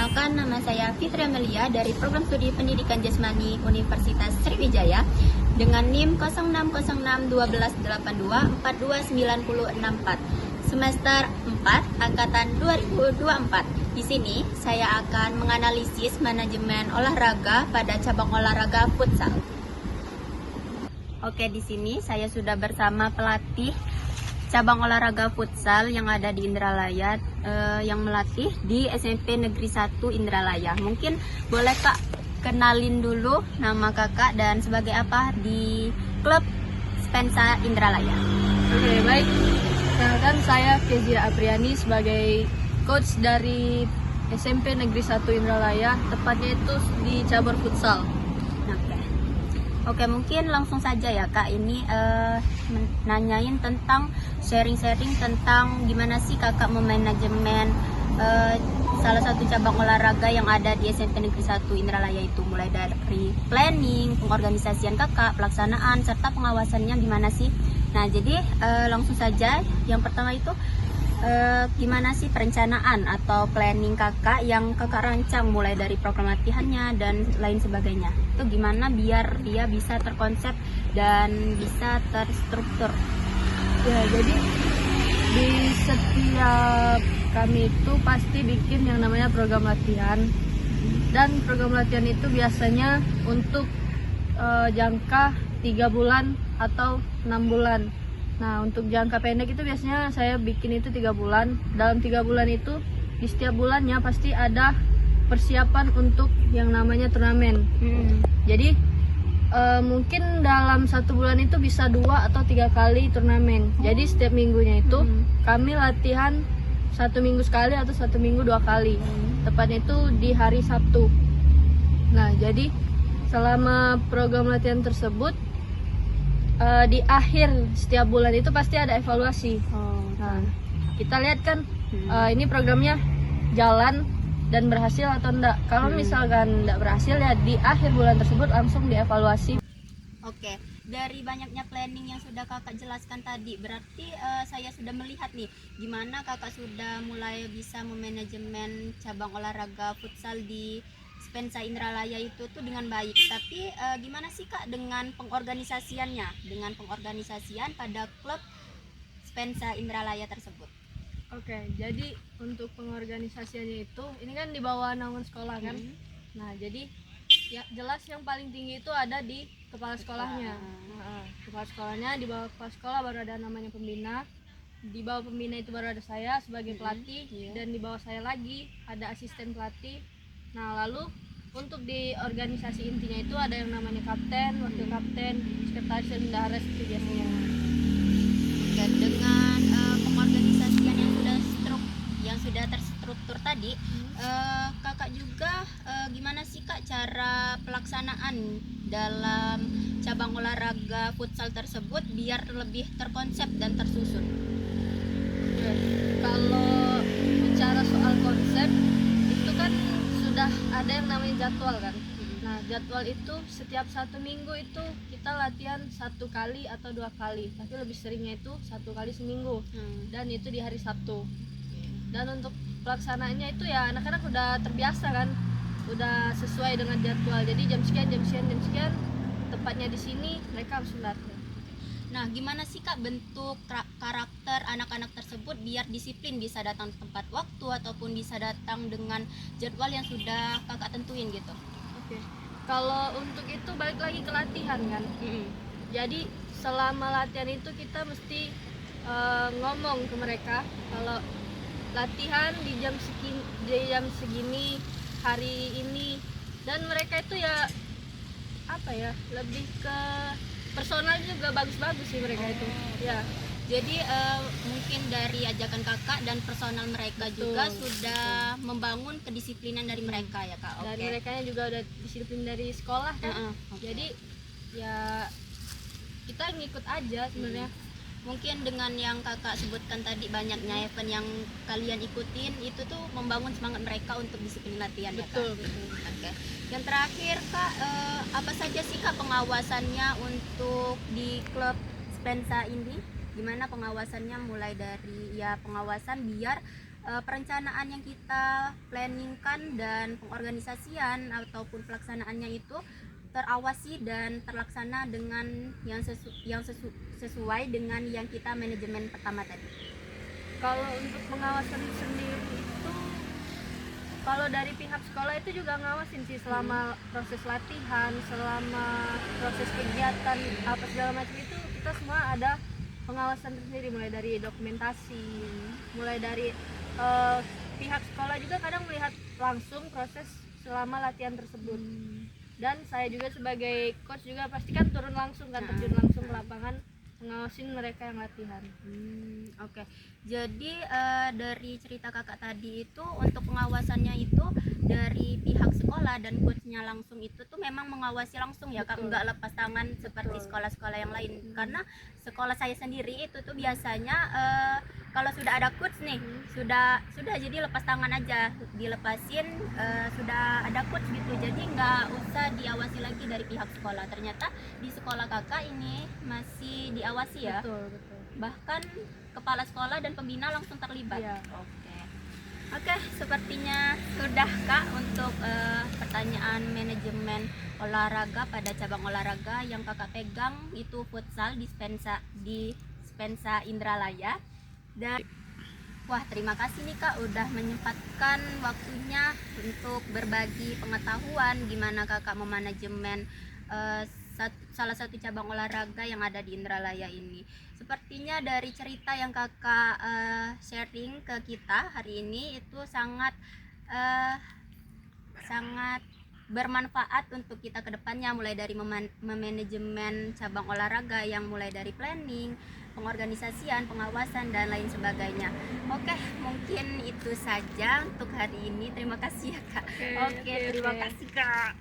Perkenalkan, nama saya Fitri Amelia dari Program Studi Pendidikan Jasmani Universitas Sriwijaya dengan NIM 06061282429064 semester 4 angkatan 2024. Di sini saya akan menganalisis manajemen olahraga pada cabang olahraga futsal. Oke, di sini saya sudah bersama pelatih cabang olahraga futsal yang ada di Indralaya, yang melatih di SMP Negeri 1 Indralaya. Mungkin boleh Kak kenalin dulu nama Kakak dan sebagai apa di klub Spensa Indralaya. Oke, baik. Kenalkan, saya Kezia Apriani sebagai coach dari SMP Negeri 1 Indralaya, tepatnya itu di cabur futsal. Oke, mungkin langsung saja ya Kak, ini nanyain tentang sharing-sharing tentang gimana sih Kakak memanajemen salah satu cabang olahraga yang ada di SMP Negeri 1 Indralaya itu, mulai dari planning, pengorganisasian Kakak, pelaksanaan, serta pengawasannya gimana sih. Nah, jadi langsung saja, yang pertama itu gimana sih perencanaan atau planning Kakak yang Kakak rancang mulai dari program latihannya dan lain sebagainya. Itu gimana biar dia bisa terkonsep dan bisa terstruktur. Ya, jadi di setiap kami itu pasti bikin yang namanya program latihan. Dan program latihan itu biasanya untuk jangka 3 bulan atau 6 bulan. Nah, untuk jangka pendek itu biasanya saya bikin itu 3 bulan. Dalam 3 bulan itu, di setiap bulannya pasti ada persiapan untuk yang namanya turnamen. Jadi mungkin dalam 1 bulan itu bisa 2 atau 3 kali turnamen. Jadi setiap minggunya itu kami latihan 1 minggu sekali atau 1 minggu 2 kali. Tepatnya itu di hari Sabtu. Nah, jadi selama program latihan tersebut, di akhir setiap bulan itu pasti ada evaluasi. Nah, kita lihat kan ini programnya jalan dan berhasil atau enggak. Kalau misalkan enggak berhasil, ya di akhir bulan tersebut langsung dievaluasi. Oke, dari banyaknya planning yang sudah Kakak jelaskan tadi, berarti saya sudah melihat nih gimana Kakak sudah mulai bisa memanajemen cabang olahraga futsal di Spensa Indralaya itu tuh dengan baik. Tapi gimana sih Kak dengan pengorganisasiannya, dengan pengorganisasian pada klub Spensa Indralaya tersebut? Oke, jadi untuk pengorganisasiannya itu, ini kan di bawah naungan sekolah kan. Nah, jadi ya jelas yang paling tinggi itu ada di kepala sekolahnya. Kepala sekolahnya, di bawah kepala sekolah baru ada namanya pembina. Di bawah pembina itu baru ada saya sebagai pelatih, dan di bawah saya lagi ada asisten pelatih. Nah, lalu untuk di organisasi intinya itu ada yang namanya kapten, wakil kapten, sekretaris, dan bendahara itu biasanya. Oke, dengan pengorganisasian yang sudah terstruktur tadi, Kakak juga gimana sih Kak cara pelaksanaan dalam cabang olahraga futsal tersebut biar lebih terkonsep dan tersusun? Oke, kalau bicara soal konsep itu kan sudah ada yang namanya jadwal kan. Nah, jadwal itu setiap 1 minggu itu kita latihan 1 kali atau 2 kali, tapi lebih seringnya itu 1 kali seminggu, dan itu di hari Sabtu. Dan untuk pelaksanaannya itu ya anak-anak udah terbiasa kan, udah sesuai dengan jadwal. Jadi jam sekian, tepatnya di sini mereka harus latihan. Nah, gimana sih Kak bentuk karakter anak-anak tersebut biar disiplin, bisa datang tepat waktu ataupun bisa datang dengan jadwal yang sudah Kakak tentuin gitu? Oke. Kalau untuk itu balik lagi ke latihan kan. Jadi selama latihan itu kita mesti ngomong ke mereka kalau latihan di jam segini hari ini, dan mereka itu ya apa ya, lebih ke personal juga bagus-bagus sih mereka itu. Ya. Jadi mungkin dari ajakan Kakak dan personal mereka juga sudah membangun kedisiplinan dari mereka ya Kak. Dan mereka juga udah disiplin dari sekolah kan. Jadi ya kita ngikut aja sebenarnya. Mungkin dengan yang Kakak sebutkan tadi, banyaknya event yang kalian ikutin itu tuh membangun semangat mereka untuk disiplin latihan. Betul, ya Kak? Oke. Yang terakhir Kak, apa saja sih Kak pengawasannya untuk di klub Spensa ini? Gimana pengawasannya, mulai dari ya pengawasan biar perencanaan yang kita planningkan dan pengorganisasian ataupun pelaksanaannya itu terawasi dan terlaksana dengan yang sesuai dengan yang kita manajemen pertama tadi. Kalau untuk pengawasan sendiri itu, kalau dari pihak sekolah itu juga ngawasin sih selama proses latihan, selama proses kegiatan apa segala macam itu kita semua ada pengawasan tersendiri, mulai dari dokumentasi, mulai dari pihak sekolah juga kadang melihat langsung proses selama latihan tersebut. Dan saya juga sebagai coach juga pasti kan turun langsung kan, terjun langsung ke lapangan ngawasin mereka yang latihan. Oke. Jadi dari cerita kakak tadi itu untuk pengawasannya itu dari pihak sekolah dan coachnya langsung itu tuh memang mengawasi langsung ya kak, Betul. nggak lepas tangan seperti Betul. sekolah-sekolah yang lain. Karena sekolah saya sendiri itu tuh biasanya kalau sudah ada coach nih sudah jadi lepas tangan aja, dilepasin sudah ada coach gitu, jadi nggak usah diawasi lagi dari pihak sekolah. Ternyata di sekolah kakak ini masih diawasi ya. Betul. Bahkan kepala sekolah dan pembina langsung terlibat. Iya. Oke, sepertinya sudah kak untuk pertanyaan manajemen olahraga pada cabang olahraga yang kakak pegang itu futsal di Spensa Indralaya. Dan wah, terima kasih nih kak udah menyempatkan waktunya untuk berbagi pengetahuan gimana kakak memanajemen salah satu cabang olahraga yang ada di Indralaya ini. Sepertinya dari cerita yang kakak sharing ke kita hari ini itu sangat bermanfaat untuk kita ke depannya, mulai dari memanajemen cabang olahraga yang mulai dari planning, pengorganisasian, pengawasan dan lain sebagainya. Oke, mungkin itu saja untuk hari ini. Terima kasih ya kak. Oke, terima kasih kak.